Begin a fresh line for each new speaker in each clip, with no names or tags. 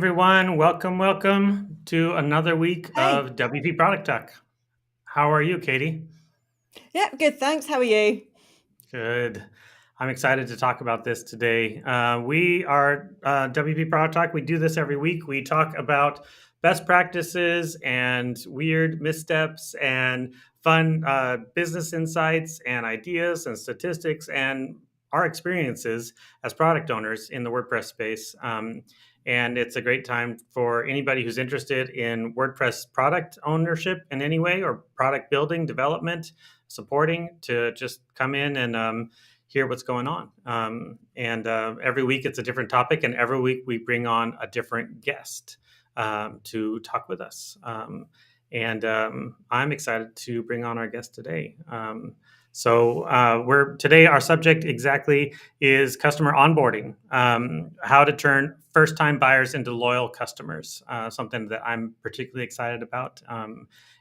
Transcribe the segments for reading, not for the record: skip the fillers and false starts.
everyone. Welcome to another week
Hey.
of WP Product Talk. How are you, Katie?
Yeah, good. Thanks. How are you?
Good. I'm excited to talk about this today. We are WP Product Talk. We do this every week. We talk about best practices and weird missteps and fun business insights and ideas and statistics and our experiences as product owners in the WordPress space. And it's a great time for anybody who's interested in WordPress product ownership in any way or product building, development, supporting to just come in and hear what's going on. And every week it's a different topic, and every week we bring on a different guest to talk with us. And I'm excited to bring on our guest today. So today our subject exactly is customer onboarding, how to turn first-time buyers into loyal customers, something that I'm particularly excited about.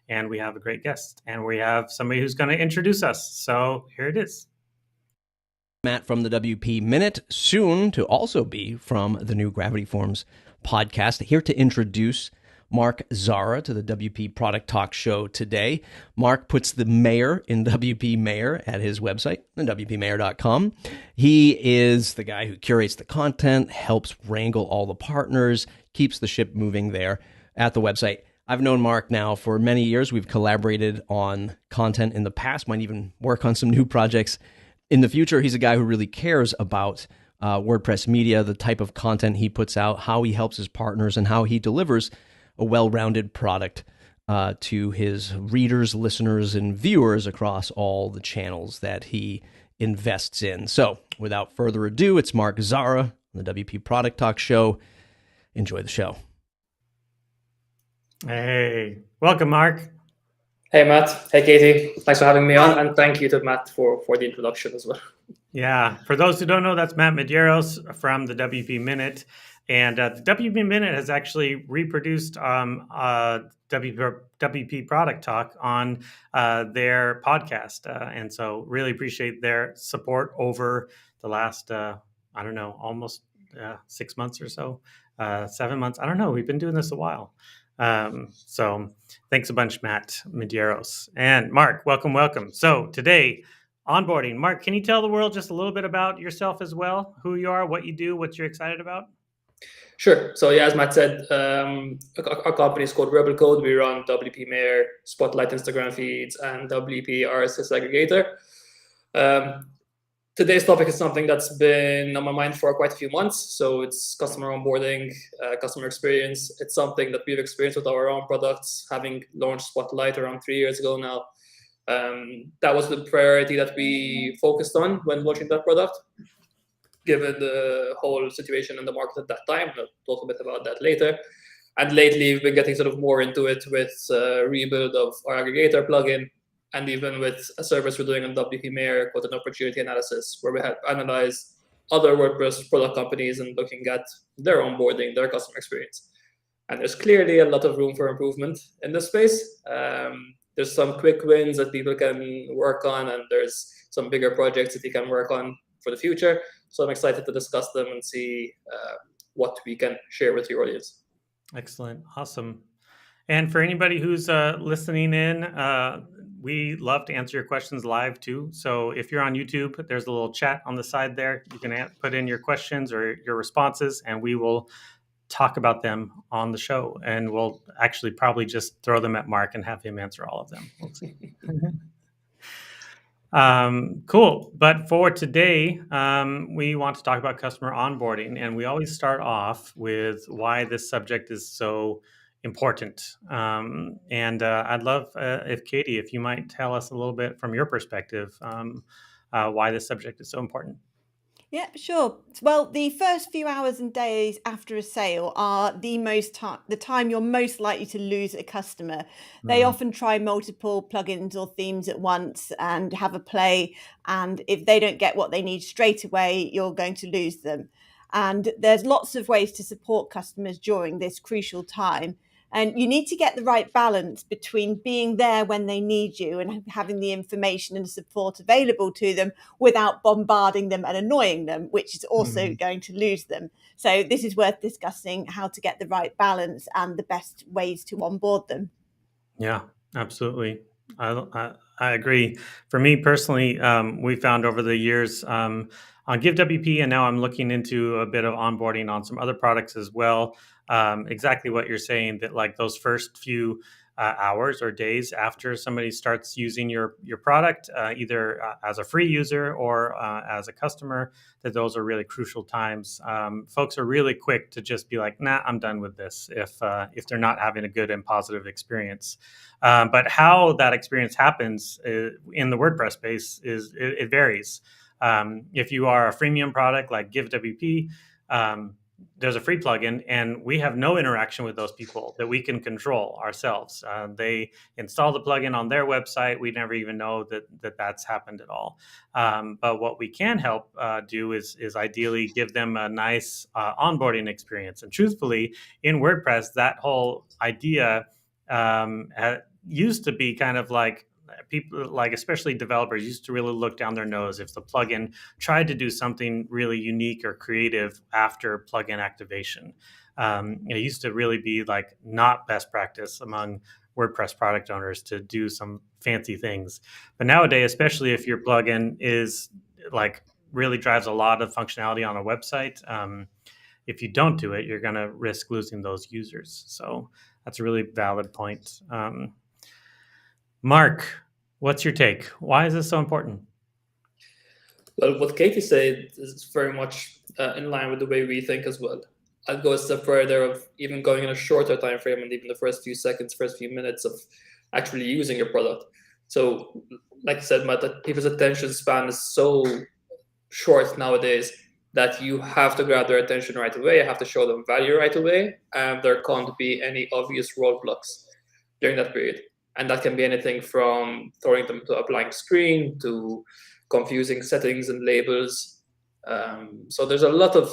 And we have a great guest, and we have somebody who's going to introduce us. So here it is.
Matt from the WP Minute, soon to also be from the new Gravity Forms podcast, here to introduce Mark Zahra to the WP Product Talk show today. Mark puts the mayor in WP Mayor at his website, WPMayor.com. He is the guy who curates the content, helps wrangle all the partners, keeps the ship moving there at the website. I've known Mark now for many years. We've collaborated on content in the past, might even work on some new projects in the future. He's a guy who really cares about WordPress media, the type of content he puts out, how he helps his partners, and how he delivers a well-rounded product to his readers, listeners, and viewers across all the channels that he invests in. So without further ado, it's Mark Zahra on the WP Product Talk show. Enjoy the show.
Hey, welcome, Mark.
Hey, Matt. Hey, Katie. Thanks for having me on, and thank you to Matt for the introduction as well.
Yeah, for those who don't know, that's Matt Medeiros from the WP Minute. And the WP Minute has actually reproduced WP Product Talk on their podcast. And so really appreciate their support over the last, almost 6 months or so, 7 months. I don't know. We've been doing this a while. So thanks a bunch, Matt Medeiros. And Mark, welcome. So today, onboarding. Mark, can you tell the world just a little bit about yourself as well? Who you are, what you do, what you're excited about?
Sure. So yeah, as Matt said, our company is called RebelCode. We run WP Mayor, Spotlight Instagram feeds, and WP RSS aggregator. Today's topic is something that's been on my mind for quite a few months. So it's customer onboarding, customer experience. It's something that we've experienced with our own products, having launched Spotlight around 3 years ago now. That was the priority that we focused on when launching that product, given the whole situation in the market at that time. I'll talk a bit about that later. And lately, we've been getting sort of more into it with rebuild of our aggregator plugin, and even with a service we're doing on WP Mayor called an opportunity analysis, where we have analyzed other WordPress product companies and looking at their onboarding, their customer experience. And there's clearly a lot of room for improvement in this space. There's some quick wins that people can work on, and there's some bigger projects that you can work on for the future. So I'm excited to discuss them and see what we can share with your audience.
Excellent. Awesome. And for anybody who's listening in, we love to answer your questions live too. So if you're on YouTube, there's a little chat on the side there. You can put in your questions or your responses, and we will talk about them on the show. And we'll actually probably just throw them at Mark and have him answer all of them. We'll see. Cool. But for today, we want to talk about customer onboarding. And we always start off with why this subject is so important. And I'd love if Katie, if you might tell us a little bit from your perspective, why this subject is so important.
Yeah, sure. Well, the first few hours and days after a sale are the time you're most likely to lose a customer. They often try multiple plugins or themes at once and have a play. And if they don't get what they need straight away, you're going to lose them. And there's lots of ways to support customers during this crucial time. And you need to get the right balance between being there when they need you and having the information and support available to them without bombarding them and annoying them, which is also going to lose them. So this is worth discussing, how to get the right balance and the best ways to onboard them.
Yeah, absolutely. I agree. For me personally, we found over the years on GiveWP, and now I'm looking into a bit of onboarding on some other products as well. Exactly what you're saying, that like those first few hours or days after somebody starts using your product, either as a free user or as a customer, that those are really crucial times. Folks are really quick to just be like, "Nah, I'm done with this," if they're not having a good and positive experience. But how that experience happens in the WordPress space it varies. If you are a freemium product like GiveWP, there's a free plugin, and we have no interaction with those people that we can control ourselves. They install the plugin on their website. We never even know that that's happened at all. But what we can help do is ideally give them a nice onboarding experience. And truthfully, in WordPress, that whole idea used to be kind of like people, like especially developers, used to really look down their nose if the plugin tried to do something really unique or creative after plugin activation. It used to really be like not best practice among WordPress product owners to do some fancy things. But nowadays, especially if your plugin is like really drives a lot of functionality on a website, if you don't do it, you're going to risk losing those users. So that's a really valid point. Mark, what's your take? Why is this so important?
Well, what Katie said is very much in line with the way we think as well. I'd go a step further of even going in a shorter time frame and even the first few seconds, first few minutes of actually using your product. So, like I said, Matt, that people's attention span is so short nowadays that you have to grab their attention right away. You have to show them value right away, and there can't be any obvious roadblocks during that period. And that can be anything from throwing them to a blank screen to confusing settings and labels. So there's a lot of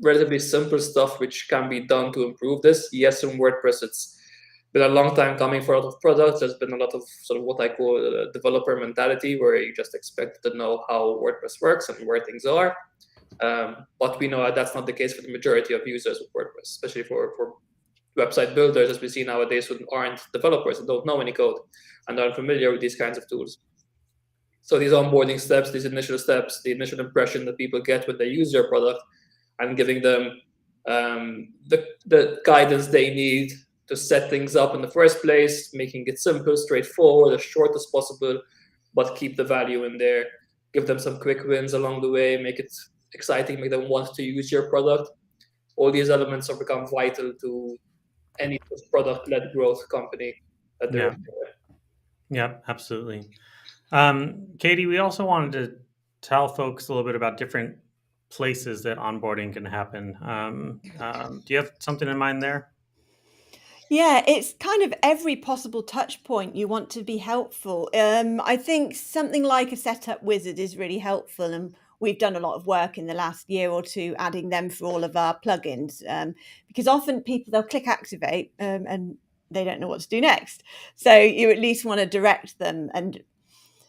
relatively simple stuff which can be done to improve this. Yes, in WordPress, it's been a long time coming for a lot of products. There's been a lot of sort of what I call a developer mentality, where you just expect to know how WordPress works and where things are. But we know that that's not the case for the majority of users of WordPress, especially for website builders, as we see nowadays, who aren't developers and don't know any code and aren't familiar with these kinds of tools. So these onboarding steps, these initial steps, the initial impression that people get when they use your product, and giving them the guidance they need to set things up in the first place, making it simple, straightforward, as short as possible, but keep the value in there. Give them some quick wins along the way, make it exciting, make them want to use your product. All these elements have become vital to any product-led growth company that they're in.
Yeah, absolutely. Katie, we also wanted to tell folks a little bit about different places that onboarding can happen. Do you have something in mind there?
Yeah, it's kind of every possible touch point you want to be helpful. I think something like a setup wizard is really helpful, and we've done a lot of work in the last year or two adding them for all of our plugins, because often people, they'll click activate and they don't know what to do next. So you at least want to direct them, and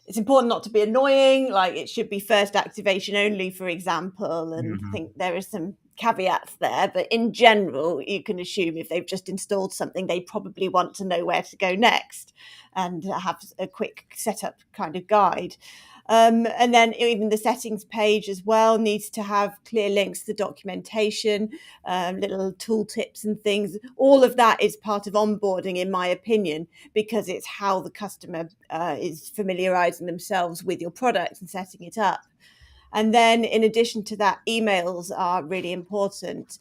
it's important not to be annoying. Like, it should be first activation only, for example, and I think there are some caveats there, but in general, you can assume if they've just installed something, they probably want to know where to go next and have a quick setup kind of guide. And then even the settings page as well needs to have clear links to the documentation, little tool tips and things. All of that is part of onboarding, in my opinion, because it's how the customer is familiarizing themselves with your product and setting it up. And then in addition to that, emails are really important.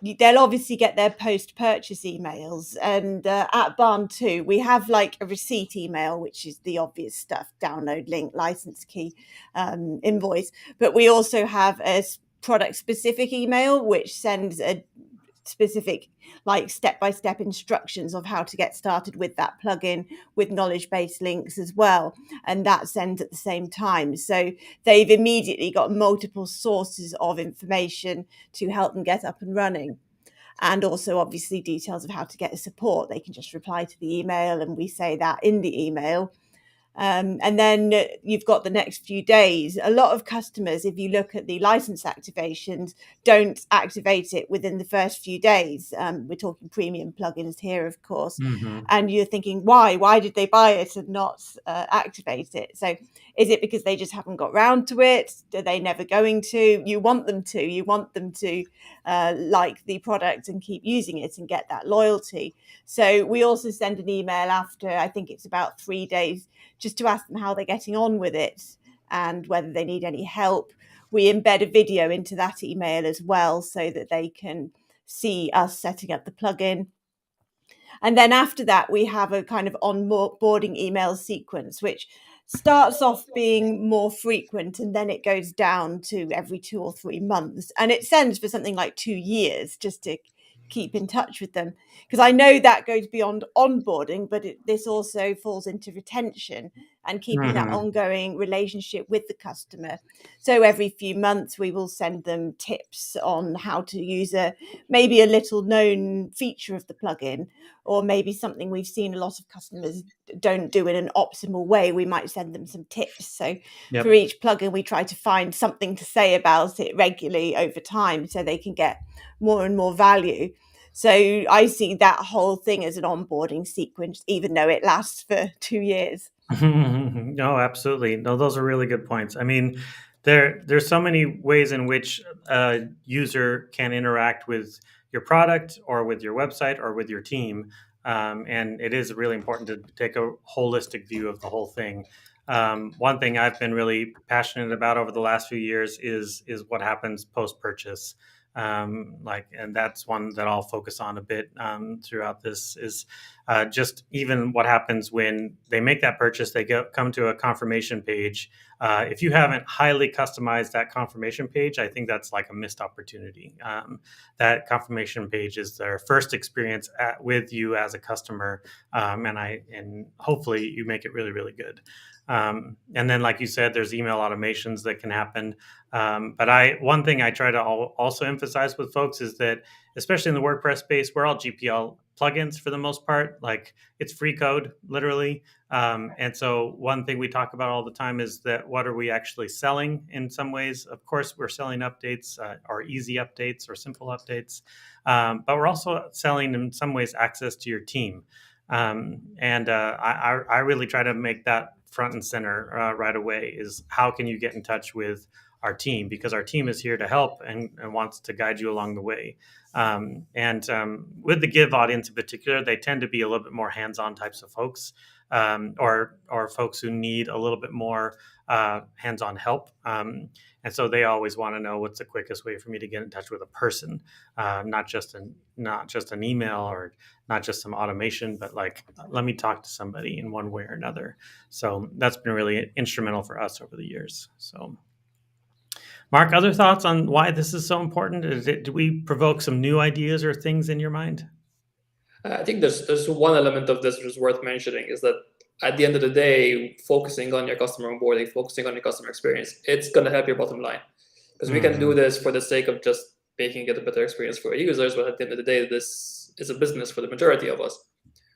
They'll obviously get their post-purchase emails. And at Barn 2, we have like a receipt email, which is the obvious stuff: download link, license key, invoice. But we also have a product-specific email, which sends a specific, like, step-by-step instructions of how to get started with that plugin, with knowledge-based links as well, and that sends at the same time. So they've immediately got multiple sources of information to help them get up and running. and also obviously details of how to get the support. They can just reply to the email and we say that in the email. And then you've got the next few days. A lot of customers, if you look at the license activations, don't activate it within the first few days. We're talking premium plugins here, of course. And you're thinking, why did they buy it and not activate it? So is it because they just haven't got round to it? Are they never going to? You want them to like the product and keep using it and get that loyalty. So we also send an email after, I think it's about 3 days, just to ask them how they're getting on with it and whether they need any help. We embed a video into that email as well so that they can see us setting up the plugin. And then after that, we have a kind of onboarding email sequence, which starts off being more frequent and then it goes down to every 2 or 3 months. And it sends for something like 2 years just to keep in touch with them. Because I know that goes beyond onboarding, but this also falls into retention and keeping that ongoing relationship with the customer. So every few months, we will send them tips on how to use maybe a little known feature of the plugin, or maybe something we've seen a lot of customers don't do in an optimal way. We might send them some tips. So for each plugin, we try to find something to say about it regularly over time so they can get more and more value. So I see that whole thing as an onboarding sequence, even though it lasts for 2 years.
No, absolutely. No, those are really good points. I mean, there's so many ways in which a user can interact with your product or with your website or with your team. And it is really important to take a holistic view of the whole thing. One thing I've been really passionate about over the last few years is what happens post-purchase. And that's one that I'll focus on a bit throughout this is just even what happens when they make that purchase, they come to a confirmation page. If you haven't highly customized that confirmation page, I think that's like a missed opportunity. That confirmation page is their first experience with you as a customer, and hopefully you make it really, really good. And then, like you said, there's email automations that can happen. But one thing I try to also emphasize with folks is that, especially in the WordPress space, we're all GPL plugins for the most part. Like, it's free code, literally. And so one thing we talk about all the time is that what are we actually selling in some ways? Of course, we're selling updates or easy updates or simple updates. But we're also selling, in some ways, access to your team. I really try to make that front and center right away is how can you get in touch with our team, because our team is here to help and wants to guide you along the way. With the Give audience in particular, they tend to be a little bit more hands-on types of folks, or folks who need a little bit more hands-on help. And so they always want to know what's the quickest way for me to get in touch with a person, not just an email or not just some automation, but like, let me talk to somebody in one way or another. So that's been really instrumental for us over the years. So, Mark, other thoughts on why this is so important? Do we provoke some new ideas or things in your mind?
I think there's one element of this which is worth mentioning, is that at the end of the day, focusing on your customer onboarding, focusing on your customer experience, it's going to help your bottom line. Because we can do this for the sake of just making it a better experience for our users, but at the end of the day, this is a business for the majority of us.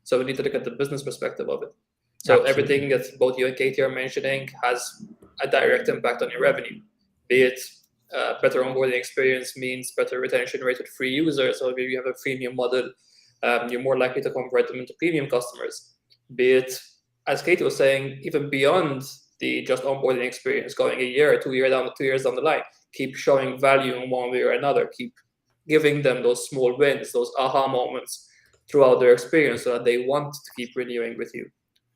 So we need to look at the business perspective of it. So everything that both you and Katie are mentioning has a direct impact on your revenue. Be it better onboarding experience means better retention rate with free users. So if you have a freemium model, you're more likely to convert them into premium customers. Be it, as Katie was saying, even beyond the just onboarding experience, going a year, 2 years down, 2 years down the line, keep showing value in one way or another, keep giving them those small wins, those aha moments throughout their experience so that they want to keep renewing with you.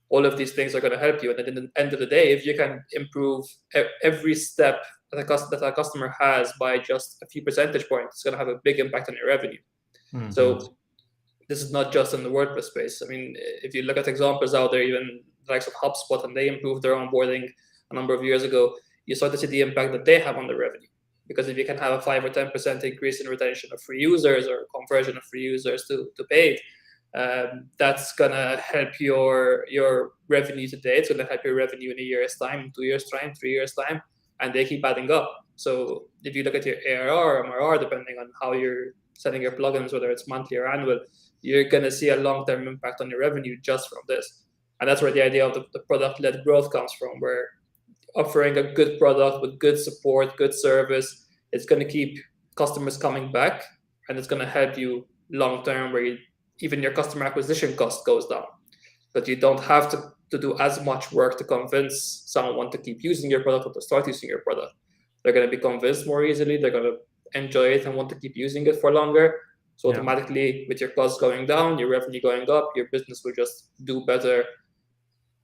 All of these things are going to help you. And at the end of the day, if you can improve every step that a customer has by just a few percentage points, it's going to have a big impact on your revenue. So this is not just in the WordPress space. I mean, if you look at examples out there, even the likes of HubSpot, and they improved their onboarding a number of years ago, you start to see the impact that they have on the revenue. Because if you can have a 5 or 10% increase in retention of free users or conversion of free users to paid, that's going to help your revenue today. It's going to help your revenue in a year's time, 2 years' time, 3 years' time, and they keep adding up. So if you look at your ARR or MRR, depending on how you're selling your plugins, whether it's monthly or annual, you're going to see a long-term impact on your revenue just from this. And that's where the idea of the product-led growth comes from, where offering a good product with good support, good service, it's going to keep customers coming back, and it's going to help you long-term, where even your customer acquisition cost goes down. But you don't have to do as much work to convince someone to keep using your product or to start using your product. They're going to be convinced more easily. They're going to enjoy it and want to keep using it for longer. So automatically, with your costs going down, your revenue going up, your business will just do better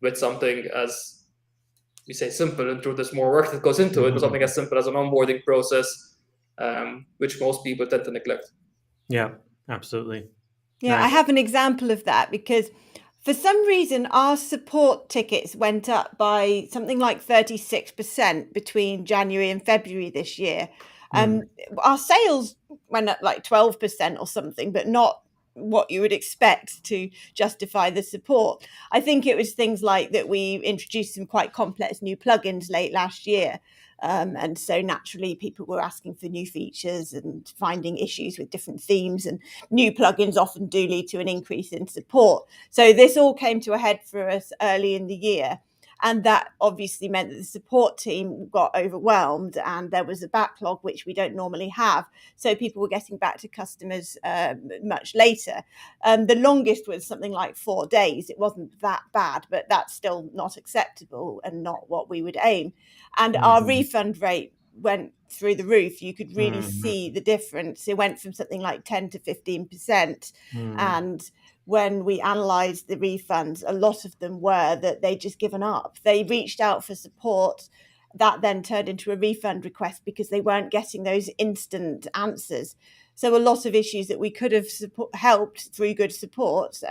with something as, we say, simple, and through there's more work that goes into it, but something as simple as an onboarding process, which most people tend to neglect.
Yeah, absolutely.
Yeah,
Nice.
I have an example of that, because for some reason our support tickets went up by something like 36% between January and February this year. Our sales went up like 12% or something, but not what you would expect to justify the support. I think it was things like that we introduced some quite complex new plugins late last year. And so naturally people were asking for new features and finding issues with different themes, and new plugins often do lead to an increase in support. So this all came to a head for us early in the year. And that obviously meant that the support team got overwhelmed, and there was a backlog, which we don't normally have. So people were getting back to customers much later. The longest was something like 4 days. It wasn't that bad, but that's still not acceptable and not what we would aim. And our refund rate went through the roof. You could really see the difference. It went from something like 10 to 15%. And when we analysed the refunds, a lot of them were that they'd just given up. They reached out for support. That then turned into a refund request because they weren't getting those instant answers. So a lot of issues that we could have helped through good support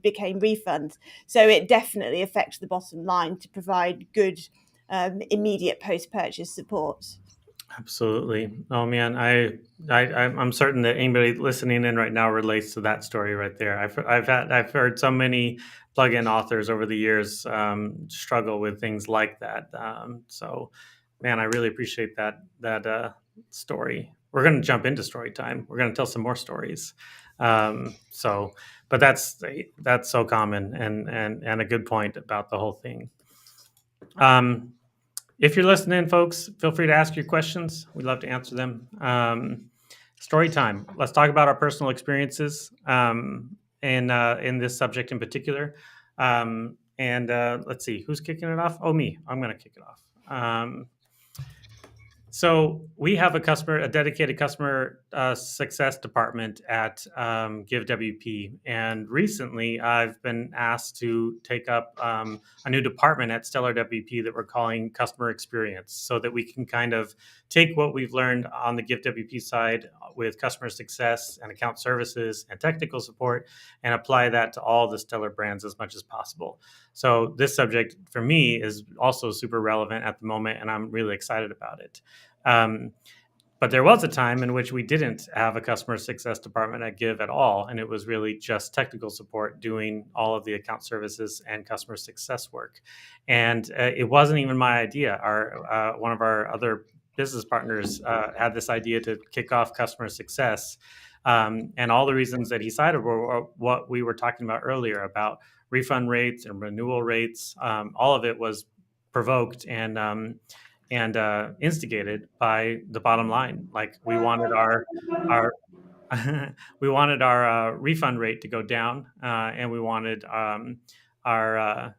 became refunds. So it definitely affects the bottom line to provide good immediate post-purchase support.
Absolutely. Oh man, I'm certain that anybody listening in right now relates to that story right there. I've heard so many plugin authors over the years struggle with things like that. So, man, I really appreciate that story. We're going to jump into story time. We're going to tell some more stories. But that's so common and a good point about the whole thing. If you're listening, folks, feel free to ask your questions. We'd love to answer them. Story time. Let's talk about our personal experiences in this subject in particular. Let's see, who's kicking it off? Oh, me. I'm going to kick it off. So we have a dedicated customer success department at GiveWP. And recently I've been asked to take up a new department at Stellar WP that we're calling customer experience, so that we can kind of take what we've learned on the GiveWP side with customer success and account services and technical support and apply that to all the Stellar brands as much as possible. So this subject for me is also super relevant at the moment, and I'm really excited about it. But there was a time in which we didn't have a customer success department at Give at all, and it was really just technical support doing all of the account services and customer success work. And it wasn't even my idea. One of our other business partners had this idea to kick off customer success. And all the reasons that he cited were what we were talking about earlier about refund rates and renewal rates. All of it was provoked and instigated by the bottom line. Like we wanted our we wanted our refund rate to go down, and we wanted our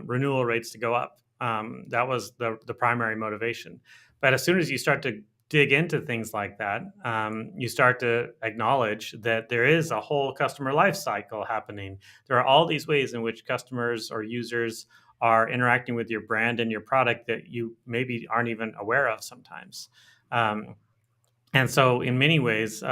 renewal rates to go up. That was the primary motivation. But as soon as you start to dig into things like that, you start to acknowledge that there is a whole customer life cycle happening. There are all these ways in which customers or users are interacting with your brand and your product that you maybe aren't even aware of sometimes. And so in many ways,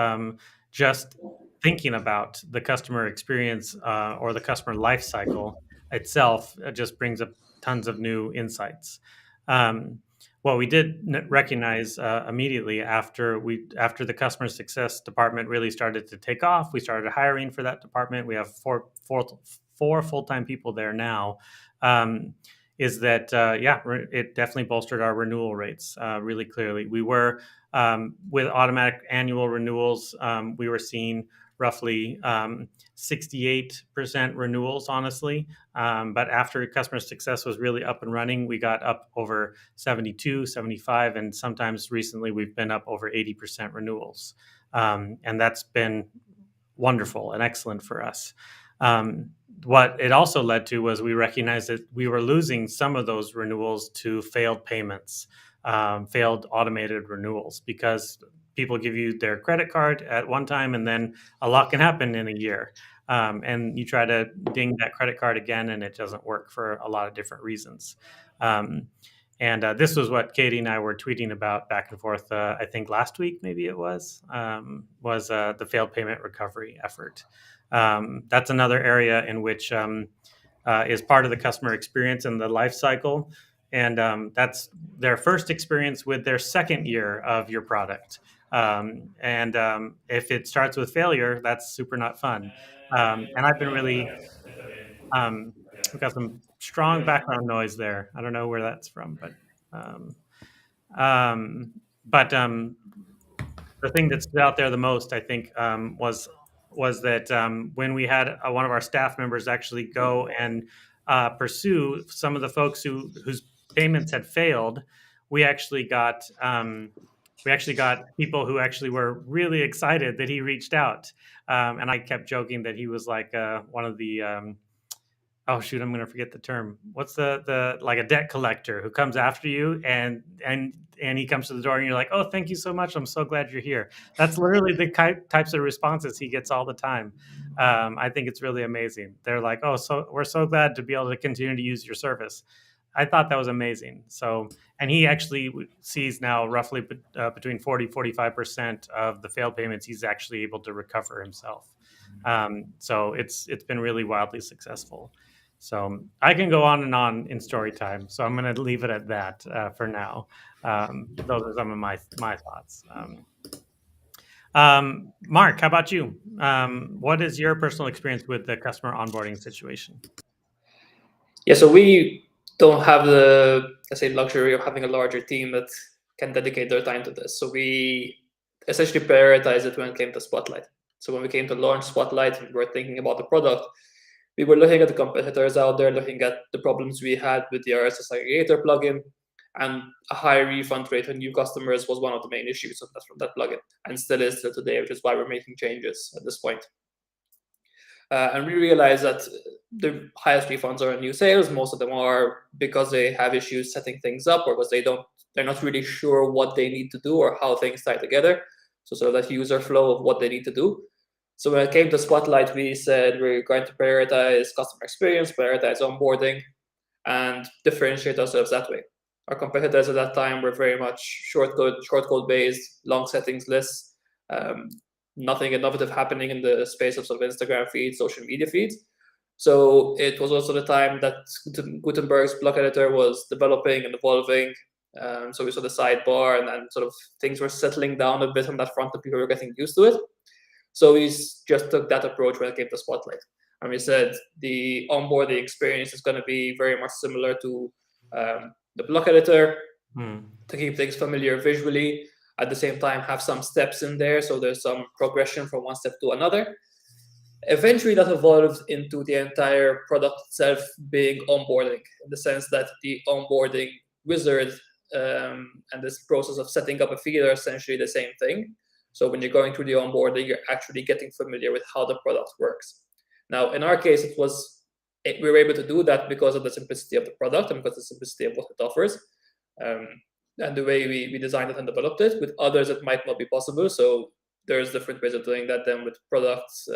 just thinking about the customer experience or the customer life cycle itself just brings up tons of new insights. What we did recognize immediately after the customer success department really started to take off, we started hiring for that department. We have four full-time people there now. Is that it definitely bolstered our renewal rates really clearly. We were With automatic annual renewals, we were seeing roughly 68% renewals, honestly. But after customer success was really up and running, we got up over 72, 75, and sometimes recently we've been up over 80% renewals. And that's been wonderful and excellent for us. What it also led to was we recognized that we were losing some of those renewals to failed payments, failed automated renewals, because people give you their credit card at one time and then a lot can happen in a year. And you try to ding that credit card again and it doesn't work for a lot of different reasons. And this was what Katie and I were tweeting about back and forth, I think last week, maybe it was the failed payment recovery effort. That's another area in which is part of the customer experience and the life cycle. And that's their first experience with their second year of your product. If it starts with failure, that's super not fun. And I've been really, we've got some strong background noise there. I don't know where that's from, but the thing that stood out there the most, I think, was that when we had one of our staff members actually go and pursue some of the folks whose payments had failed, we actually got people who actually were really excited that he reached out. And I kept joking that he was like one of the oh shoot, I'm going to forget the term. What's the like a debt collector who comes after you and he comes to the door and you're like, oh, thank you so much. I'm so glad you're here. That's literally the types of responses he gets all the time. I think it's really amazing. They're like, oh, so we're so glad to be able to continue to use your service. I thought that was amazing. So, and he actually sees now roughly between 40-45% of the failed payments he's actually able to recover himself. So it's been really wildly successful. So I can go on and on in story time. So I'm going to leave it at that for now. Those are some of my thoughts. Mark, how about you? What is your personal experience with the customer onboarding situation?
Yeah, so we don't have the, let's say, luxury of having a larger team that can dedicate their time to this. So we essentially prioritize it when it came to Spotlight. So when we came to launch Spotlight and we were thinking about the product, we were looking at the competitors out there, looking at the problems we had with the RSS aggregator plugin, and a high refund rate on new customers was one of the main issues from that plugin, and still is till today, which is why we're making changes at this point. And we realized that the highest refunds are on new sales. Most of them are because they have issues setting things up, or because they're not really sure what they need to do or how things tie together. So sort of that user flow of what they need to do. So when it came to Spotlight, we said we're going to prioritize customer experience, prioritize onboarding, and differentiate ourselves that way. Our competitors at that time were very much short code based, long settings lists, nothing innovative happening in the space of sort of Instagram feeds, social media feeds. So it was also the time that Gutenberg's block editor was developing and evolving. So we saw the sidebar and sort of things were settling down a bit on that front and people were getting used to it. So we just took that approach when it came to Spotlight. And we said the onboarding experience is going to be very much similar to the block editor to keep things familiar visually. At the same time, have some steps in there. So there's some progression from one step to another. Eventually, that evolved into the entire product itself being onboarding, in the sense that the onboarding wizard and this process of setting up a feed are essentially the same thing. So when you're going through the onboarding, you're actually getting familiar with how the product works. Now, in our case, we were able to do that because of the simplicity of the product and because of the simplicity of what it offers, and the way we designed it and developed it. With others, it might not be possible. So there's different ways of doing that then with products,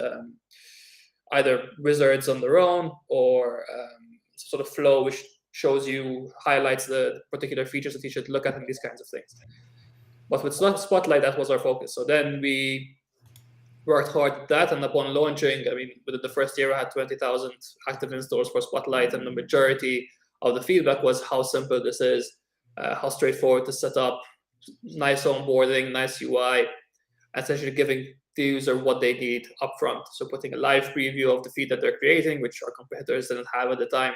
either wizards on their own or sort of flow, which highlights the particular features that you should look at and these kinds of things. But with Spotlight, that was our focus. So then we worked hard at that, and upon launching, I mean, within the first year, I had 20,000 active installs for Spotlight, and the majority of the feedback was how simple this is, how straightforward to set up, nice onboarding, nice UI, essentially giving the user what they need upfront. So putting a live preview of the feed that they're creating, which our competitors didn't have at the time.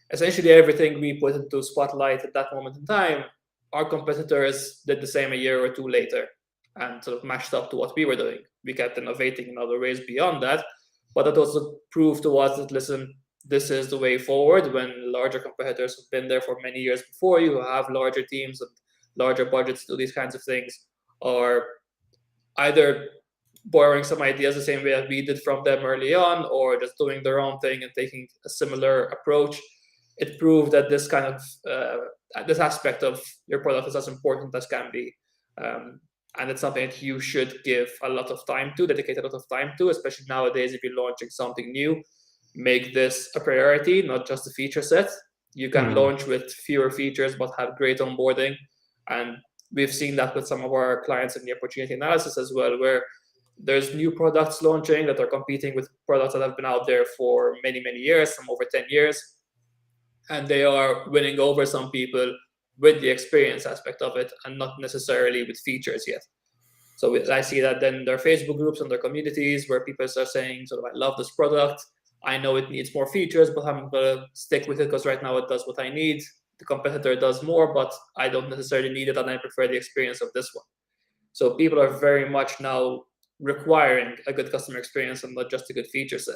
Essentially, everything we put into Spotlight at that moment in time our competitors did the same a year or two later and sort of matched up to what we were doing. We kept innovating in other ways beyond that, but it also proved to us that, listen, this is the way forward when larger competitors have been there for many years before you, who have larger teams and larger budgets to do these kinds of things, or either borrowing some ideas the same way as we did from them early on, or just doing their own thing and taking a similar approach. It proved that this kind of this aspect of your product is as important as can be, and it's something that you should give a lot of time to, dedicate a lot of time to, especially nowadays. If you're launching something new, make this a priority, not just a feature set. You can launch with fewer features but have great onboarding, and we've seen that with some of our clients in the opportunity analysis as well, where there's new products launching that are competing with products that have been out there for many, many years, some over 10 years. And they are winning over some people with the experience aspect of it and not necessarily with features yet. So I see that then there are Facebook groups and their communities where people are saying, sort of, I love this product. I know it needs more features, but I'm going to stick with it because right now it does what I need. The competitor does more, but I don't necessarily need it, and I prefer the experience of this one. So people are very much now requiring a good customer experience and not just a good feature set.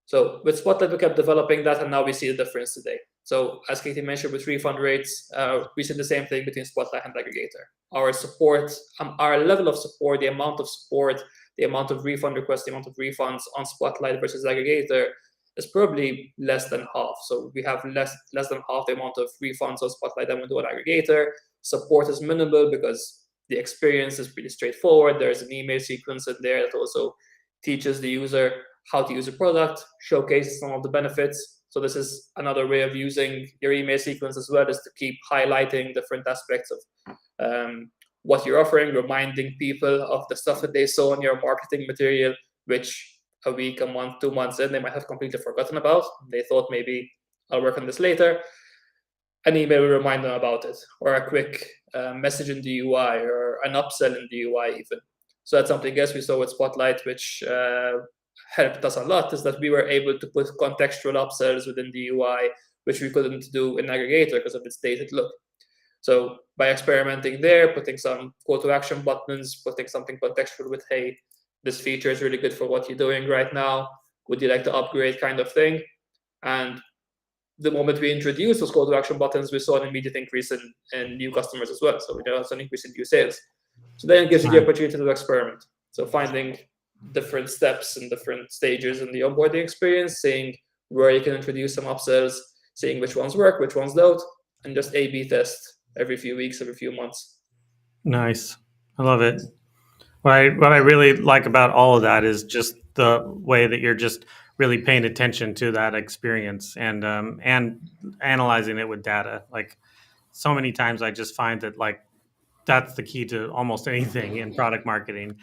So with Spotlight, we kept developing that, and now we see the difference today. So as Katie mentioned, with refund rates, we see the same thing between Spotlight and Aggregator. Our support, our level of support, the amount of support, the amount of refund requests, the amount of refunds on Spotlight versus Aggregator is probably less than half. So we have less than half the amount of refunds on Spotlight than we do on Aggregator. Support is minimal because the experience is pretty straightforward. There's an email sequence in there that also teaches the user how to use a product, showcases some of the benefits. So this is another way of using your email sequence as well, is to keep highlighting different aspects of what you're offering, reminding people of the stuff that they saw in your marketing material, which a week, a month, 2 months in, they might have completely forgotten about. They thought maybe I'll work on this later. An email will remind them about it, or a quick message in the UI, or an upsell in the UI even. So that's something else we saw with Spotlight, which helped us a lot, is that we were able to put contextual upsells within the UI, which we couldn't do in Aggregator because of its dated look. So by experimenting there, putting some call to action buttons, putting something contextual with, hey, this feature is really good for what you're doing right now, would you like to upgrade, kind of thing. And the moment we introduced those call to action buttons, we saw an immediate increase in new customers as well. So we saw an increase in new sales. So then it gives you the opportunity to experiment. So finding different steps and different stages in the onboarding experience, seeing where you can introduce some upsells, seeing which ones work, which ones don't, and just A/B test every few weeks, every few months.
Nice. I love it. What I really like about all of that is just the way that you're just really paying attention to that experience and analyzing it with data. Like, so many times I just find that, like, that's the key to almost anything in product marketing,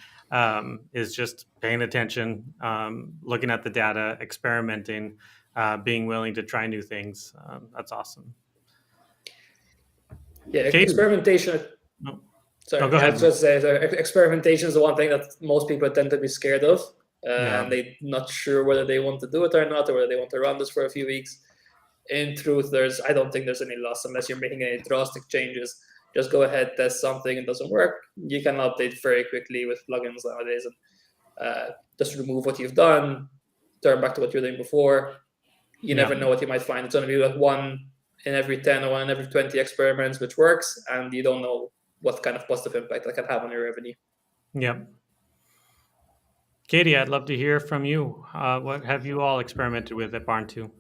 is just paying attention, looking at the data, experimenting, being willing to try new things. That's awesome.
Yeah,
Katie?
experimentation.
No.
Sorry,
No, go ahead.
I was just say, experimentation is the one thing that most people tend to be scared of, and they're not sure whether they want to do it or not, or whether they want to run this for a few weeks. In truth, I don't think there's any loss unless you're making any drastic changes. Just go ahead, test something, it doesn't work. You can update very quickly with plugins nowadays, and just remove what you've done, turn back to what you were doing before. You never know what you might find. It's going to be like 1 in every 10 or 1 in every 20 experiments, which works, and you don't know what kind of positive impact that can have on your revenue.
Yep. Katie, I'd love to hear from you. What have you all experimented with at Barn 2?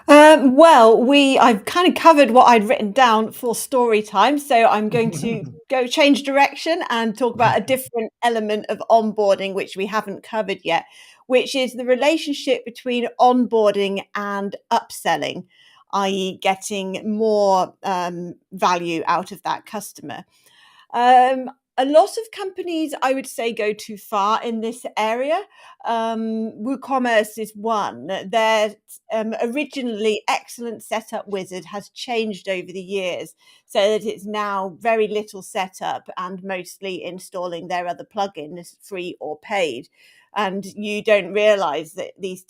Well, I've kind of covered what I'd written down for story time, so I'm going to go change direction and talk about a different element of onboarding, which we haven't covered yet, which is the relationship between onboarding and upselling, i.e. getting more value out of that customer. A lot of companies, I would say, go too far in this area. WooCommerce is one. Their originally excellent setup wizard has changed over the years so that it's now very little setup and mostly installing their other plugins, free or paid. And you don't realize that these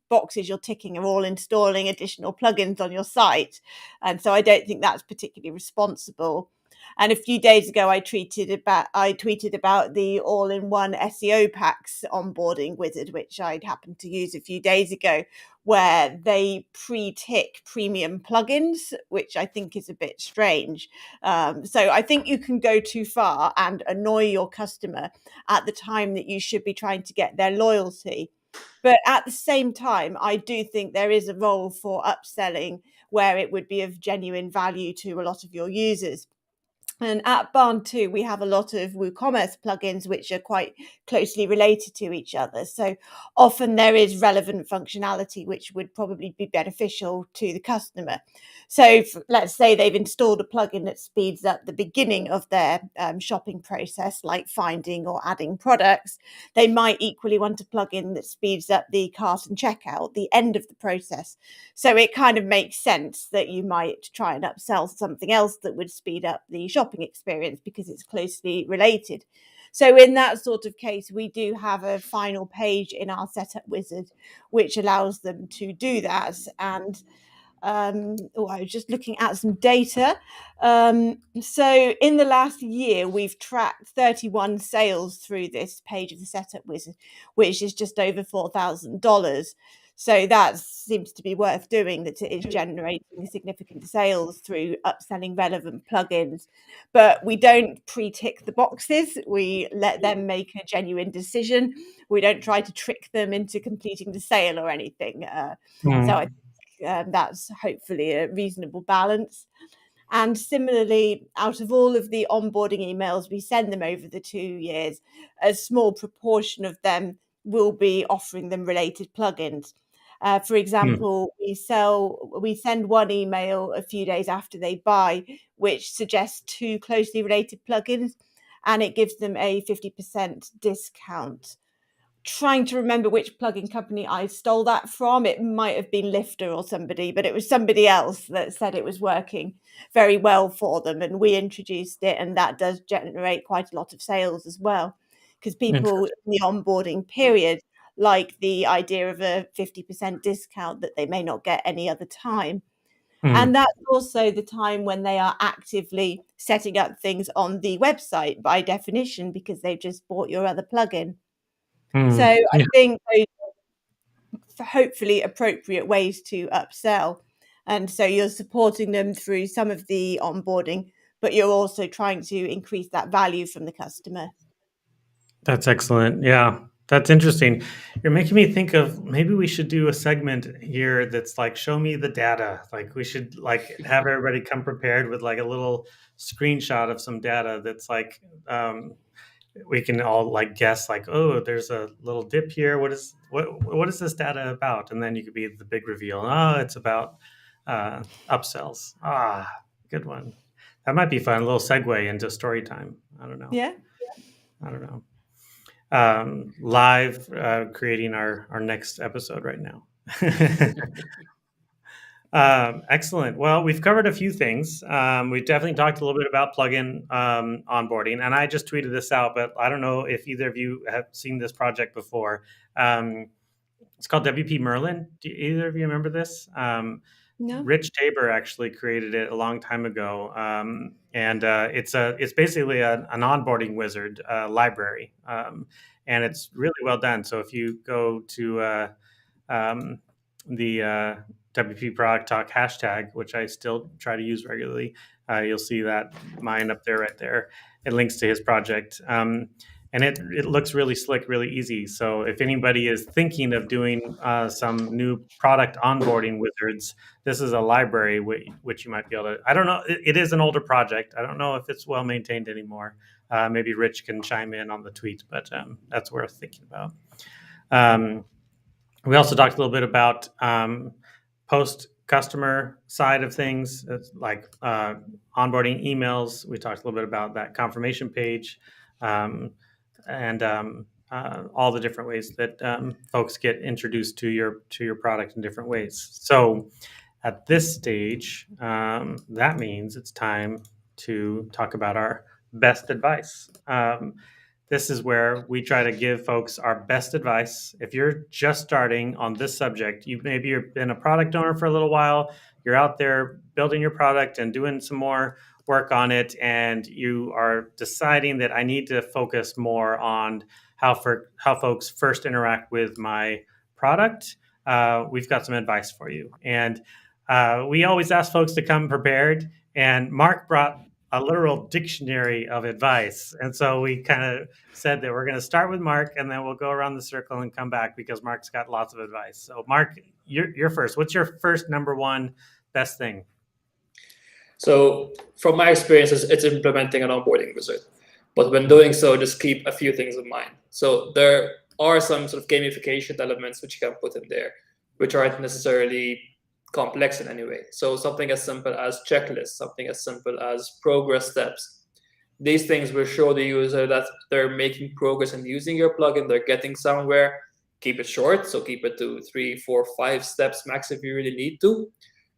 boxes you're ticking are all installing additional plugins on your site. And so I don't think that's particularly responsible. And a few days ago, I tweeted about the all-in-one SEO packs onboarding wizard, which I'd happened to use a few days ago, where they pre-tick premium plugins, which I think is a bit strange. So I think you can go too far and annoy your customer at the time that you should be trying to get their loyalty. But at the same time, I do think there is a role for upselling where it would be of genuine value to a lot of your users. And at Barn 2, we have a lot of WooCommerce plugins which are quite closely related to each other. So often there is relevant functionality which would probably be beneficial to the customer. So let's say they've installed a plugin that speeds up the beginning of their shopping process, like finding or adding products. They might equally want a plugin that speeds up the cart and checkout, the end of the process. So it kind of makes sense that you might try and upsell something else that would speed up the shopping experience because it's closely related. So in that sort of case, we do have a final page in our setup wizard which allows them to do that. And I was just looking at some data. So in the last year, we've tracked 31 sales through this page of the setup wizard, which is just over $4,000. So that seems to be worth doing, that it is generating significant sales through upselling relevant plugins. But we don't pre-tick the boxes. We let them make a genuine decision. We don't try to trick them into completing the sale or anything. So I think that's hopefully a reasonable balance. And similarly, out of all of the onboarding emails we send them over the 2 years, a small proportion of them will be offering them related plugins. For example, we send one email a few days after they buy, which suggests 2 closely related plugins, and it gives them a 50% discount. Trying to remember which plugin company I stole that from. It might have been Lifter or somebody, but it was somebody else that said it was working very well for them, and we introduced it, and that does generate quite a lot of sales as well, because people in the onboarding period like the idea of a 50% discount that they may not get any other time. And that's also the time when they are actively setting up things on the website by definition, because they've just bought your other plugin. So I think those are hopefully appropriate ways to upsell. And so you're supporting them through some of the onboarding, but you're also trying to increase that value from the customer.
That's excellent. Yeah, that's interesting. You're making me think of, maybe we should do a segment here that's like, show me the data. Like, we should like have everybody come prepared with like a little screenshot of some data that's like, we can all like guess like, oh, there's a little dip here. What is this data about? And then you could be the big reveal. Oh, it's about upsells. Ah, good one. That might be fun. A little segue into story time. I don't know.
Yeah.
I don't know. Live creating our next episode right now. Excellent. Well, we've covered a few things. We've definitely talked a little bit about plugin onboarding, and I just tweeted this out, but I don't know if either of you have seen this project before. It's called WP Merlin. Do either of you remember this?
No.
Rich Tabor actually created it a long time ago, and it's basically an onboarding wizard library, and it's really well done. So if you go to the WP Product Talk hashtag, which I still try to use regularly, you'll see that mine up there, right there. It links to his project. And it looks really slick, really easy. So if anybody is thinking of doing some new product onboarding wizards, this is a library which you might be able to. I don't know. It is an older project. I don't know if it's well maintained anymore. Maybe Rich can chime in on the tweet, but that's worth thinking about. We also talked a little bit about post-customer side of things, like onboarding emails. We talked a little bit about that confirmation page. And all the different ways that folks get introduced to your product in different ways. So at this stage, that means it's time to talk about our best advice. this is where we try to give folks our best advice. If you're just starting on this subject, you've been a product owner for a little while, you're out there building your product and doing some more work on it, and you are deciding that I need to focus more on how folks first interact with my product. We've got some advice for you. And we always ask folks to come prepared. And Mark brought a literal dictionary of advice. And so we kind of said that we're going to start with Mark, and then we'll go around the circle and come back because Mark's got lots of advice. So Mark, you're first. What's your first number one best thing?
So from my experience, it's implementing an onboarding wizard. But when doing so, just keep a few things in mind. So there are some sort of gamification elements which you can put in there, which aren't necessarily complex in any way. So something as simple as checklists, something as simple as progress steps. These things will show the user that they're making progress in using your plugin, they're getting somewhere. Keep it short, so keep it to 3, 4, 5 steps max if you really need to,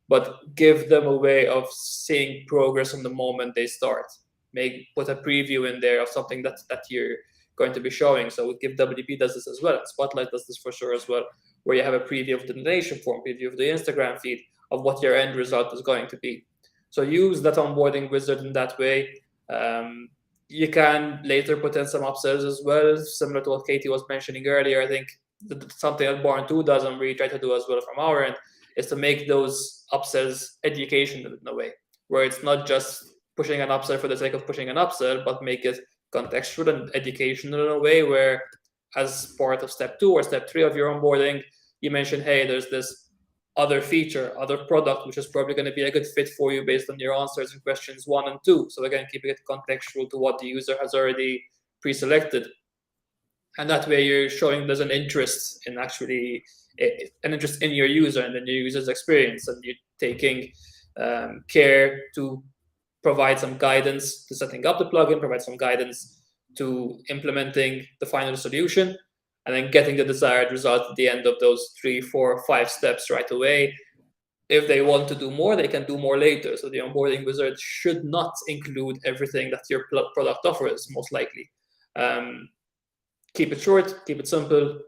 but give them a way of seeing progress on the moment they start. Put a preview in there of something that you're going to be showing. So GiveWP does this as well. Spotlight does this for sure as well, where you have a preview of the donation form, preview of the Instagram feed of what your end result is going to be. So use that onboarding wizard in that way. You can later put in some upsells as well, similar to what Katie was mentioning earlier. I think something that Born2 does and we try to do as well from our end is to make those upsells educational in a way, where it's not just pushing an upsell for the sake of pushing an upsell, but make it contextual and educational in a way where, as part of step 2 or step 3 of your onboarding, you mention, hey, there's this other feature, other product, which is probably going to be a good fit for you based on your answers in questions 1 and 2. So again, keeping it contextual to what the user has already pre-selected. And that way you're showing there's an interest in your user and in your user's experience, and you're taking care to provide some guidance to setting up the plugin, provide some guidance to implementing the final solution, and then getting the desired result at the end of those 3, 4, 5 steps right away. If they want to do more, they can do more later. So the onboarding wizard should not include everything that your product offers, most likely. Keep it short, keep it simple,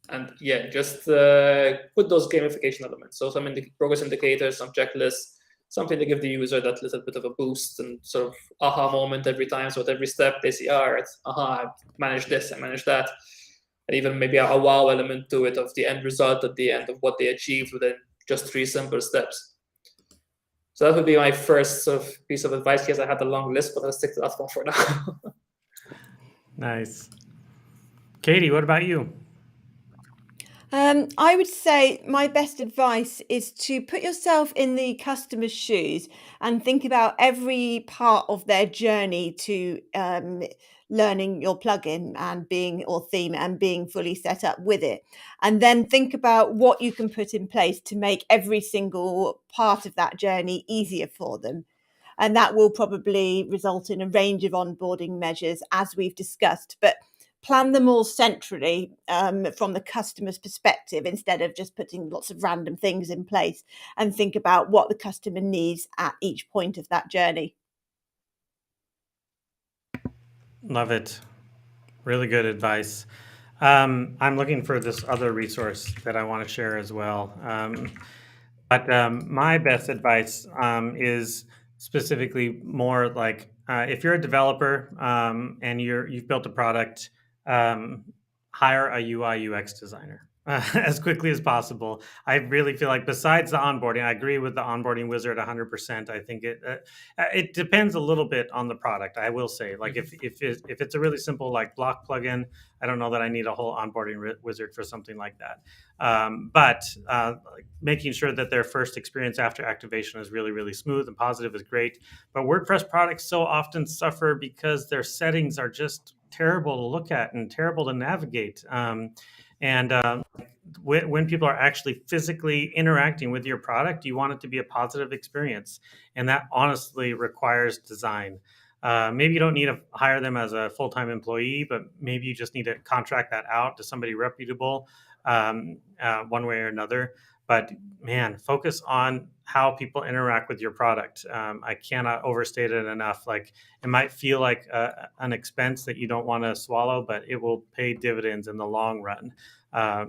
and yeah, just put those gamification elements. So some progress indicators, some checklists, something to give the user that little bit of a boost and sort of aha moment every time. So at every step they see, all right, I managed this, I managed that. And even maybe a wow element to it of the end result at the end of what they achieved within just 3 simple steps. So that would be my first sort of piece of advice. Yes, I had a long list, but I'll stick to that one for now.
Nice. Katie, what about you?
I would say my best advice is to put yourself in the customer's shoes and think about every part of their journey to learning your plugin and theme and being fully set up with it. And then think about what you can put in place to make every single part of that journey easier for them. And that will probably result in a range of onboarding measures, as we've discussed. But plan them all centrally from the customer's perspective, instead of just putting lots of random things in place, and think about what the customer needs at each point of that journey.
Love it. Really good advice. I'm looking for this other resource that I want to share as well. But my best advice is specifically more like if you're a developer and you've built a product, hire a UI UX designer as quickly as possible. I really feel like, besides the onboarding, I agree with the onboarding wizard 100%. I think it depends a little bit on the product. I will say, like if it's a really simple like block plugin, I don't know that I need a whole onboarding wizard for something like that. But making sure that their first experience after activation is really, really smooth and positive is great. But WordPress products so often suffer because their settings are just terrible to look at and terrible to navigate. When people are actually physically interacting with your product, you want it to be a positive experience. And that honestly requires design. Maybe you don't need to hire them as a full-time employee, but maybe you just need to contract that out to somebody reputable. one way or another. But man, focus on how people interact with your product. I cannot overstate it enough. Like, it might feel like an expense that you don't want to swallow, but it will pay dividends in the long run,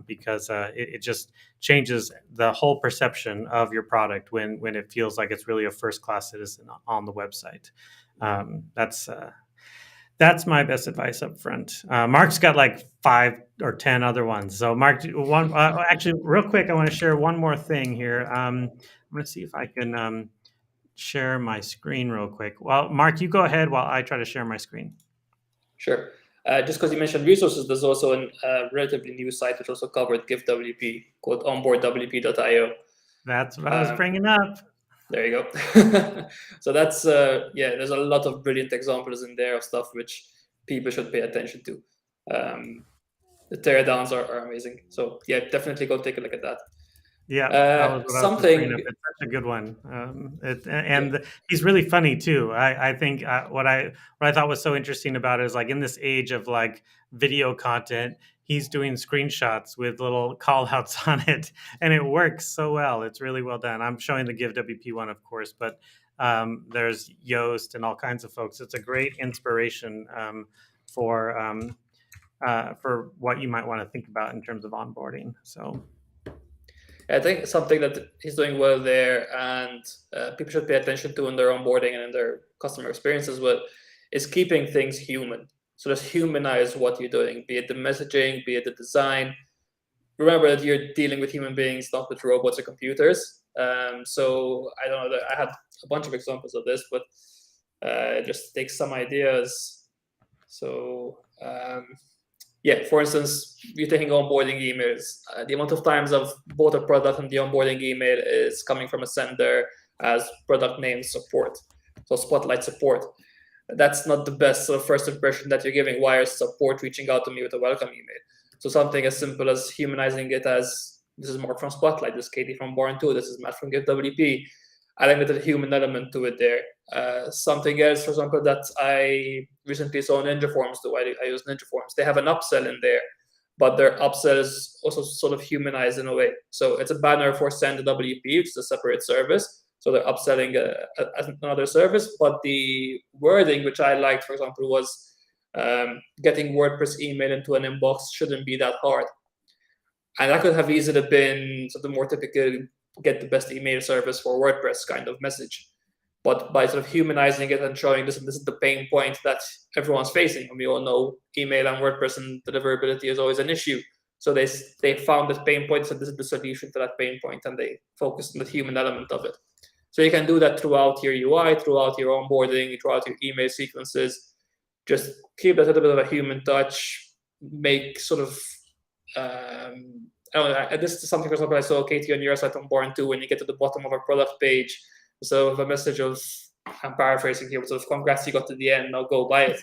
because it just changes the whole perception of your product when it feels like it's really a first-class citizen on the website. That's my best advice up front. Mark's got like 5 or 10 other ones. So Mark, actually, real quick, I want to share one more thing here. I'm going to see if I can share my screen real quick. Well, Mark, you go ahead while I try to share my screen.
Sure. Just because you mentioned resources, there's also a relatively new site which also covered GiveWP called onboardwp.io.
That's what I was bringing up.
There you go. So that's there's a lot of brilliant examples in there of stuff which people should pay attention to. The teardowns are amazing. So yeah, definitely go take a look at that.
Yeah,
something.
It's such a good one, he's really funny too. I think what I thought was so interesting about it is, like, in this age of like video content, he's doing screenshots with little call outs on it, and it works so well. It's really well done. I'm showing the GiveWP one, of course, but there's Yoast and all kinds of folks. It's a great inspiration for what you might want to think about in terms of onboarding. So
I think something that he's doing well there, and people should pay attention to in their onboarding and in their customer experience as well, is keeping things human. So just humanize what you're doing, be it the messaging, be it the design. Remember that you're dealing with human beings, not with robots or computers. So I don't know, I had a bunch of examples of this, but just take some ideas. So for instance, you're taking onboarding emails. The amount of times I've bought a product and the onboarding email is coming from a sender as product name support, so Spotlight support. That's not the best sort of first impression that you're giving. Why is support reaching out to me with a welcome email? So something as simple as humanizing it as, this is Mark from Spotlight, this is Katie from Born2, this is Matt from GiveWP. I think there's a human element to it there. Something else, for example, that I recently saw Ninja Forms do. I use Ninja Forms. They have an upsell in there, but their upsell is also sort of humanized in a way. So it's a banner for Send WP, which is a separate service. So they're upselling another service, but the wording, which I liked, for example, was getting WordPress email into an inbox shouldn't be that hard. And that could have easily been sort of more typical get the best email service for WordPress kind of message. But by sort of humanizing it and showing this is the pain point that everyone's facing. And we all know email and WordPress and deliverability is always an issue. So they found this pain point, so this is the solution to that pain point, and they focused on the human element of it. So you can do that throughout your UI, throughout your onboarding, throughout your email sequences. Just keep that little bit of a human touch, make sort of this is something, for example, I saw Katie on your site on Born2, when you get to the bottom of a product page, so of a message of, I'm paraphrasing here, but sort of, congrats, you got to the end, now go buy it.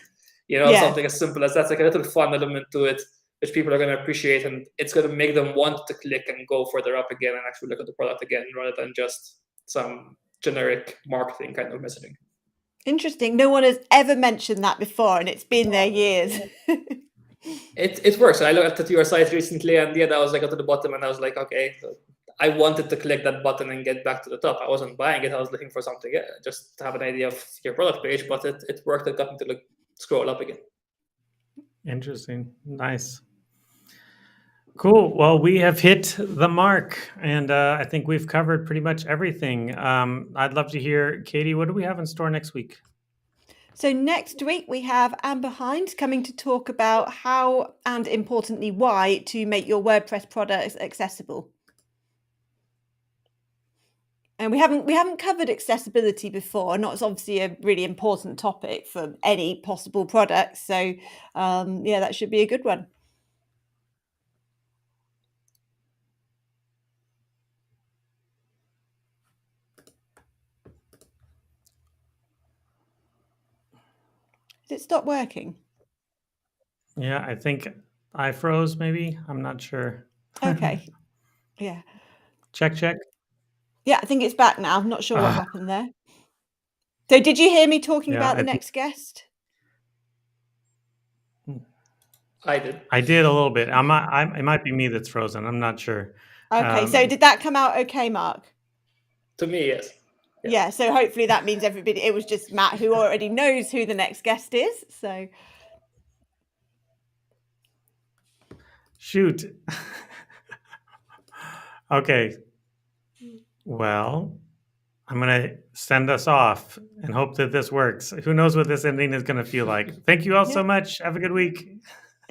Something as simple as that's like a little fun element to it, which people are going to appreciate, and it's going to make them want to click and go further up again and actually look at the product again, rather than just some generic marketing kind of messaging.
Interesting. No one has ever mentioned that before, and it's been there years.
It works. I looked at your site recently, and that was like at the bottom, and I was like, okay, I wanted to click that button and get back to the top. I wasn't buying it. I was looking for something, just to have an idea of your product page, but it worked. It got me to scroll up again.
Interesting. Nice. Cool. Well, we have hit the mark, and I think we've covered pretty much everything. I'd love to hear, Katie, what do we have in store next week?
So next week we have Amber Hines coming to talk about how, and importantly why, to make your WordPress products accessible. And we haven't covered accessibility before, and that's obviously a really important topic for any possible product. So that should be a good one. Did it stop working?
Yeah, I think I froze, maybe. I'm not sure.
Okay. Yeah.
Check.
Yeah, I think it's back now. I'm not sure what happened there. So did you hear me talking about the next guest?
I did.
I did a little bit. It might be me that's frozen. I'm not sure.
Okay, so did that come out okay, Mark?
To me, yes.
Yeah, so hopefully that means everybody, it was just Matt who already knows who the next guest is. So
shoot. Okay. Well, I'm going to send us off and hope that this works. Who knows what this ending is going to feel like. Thank you all so much. Have a good week.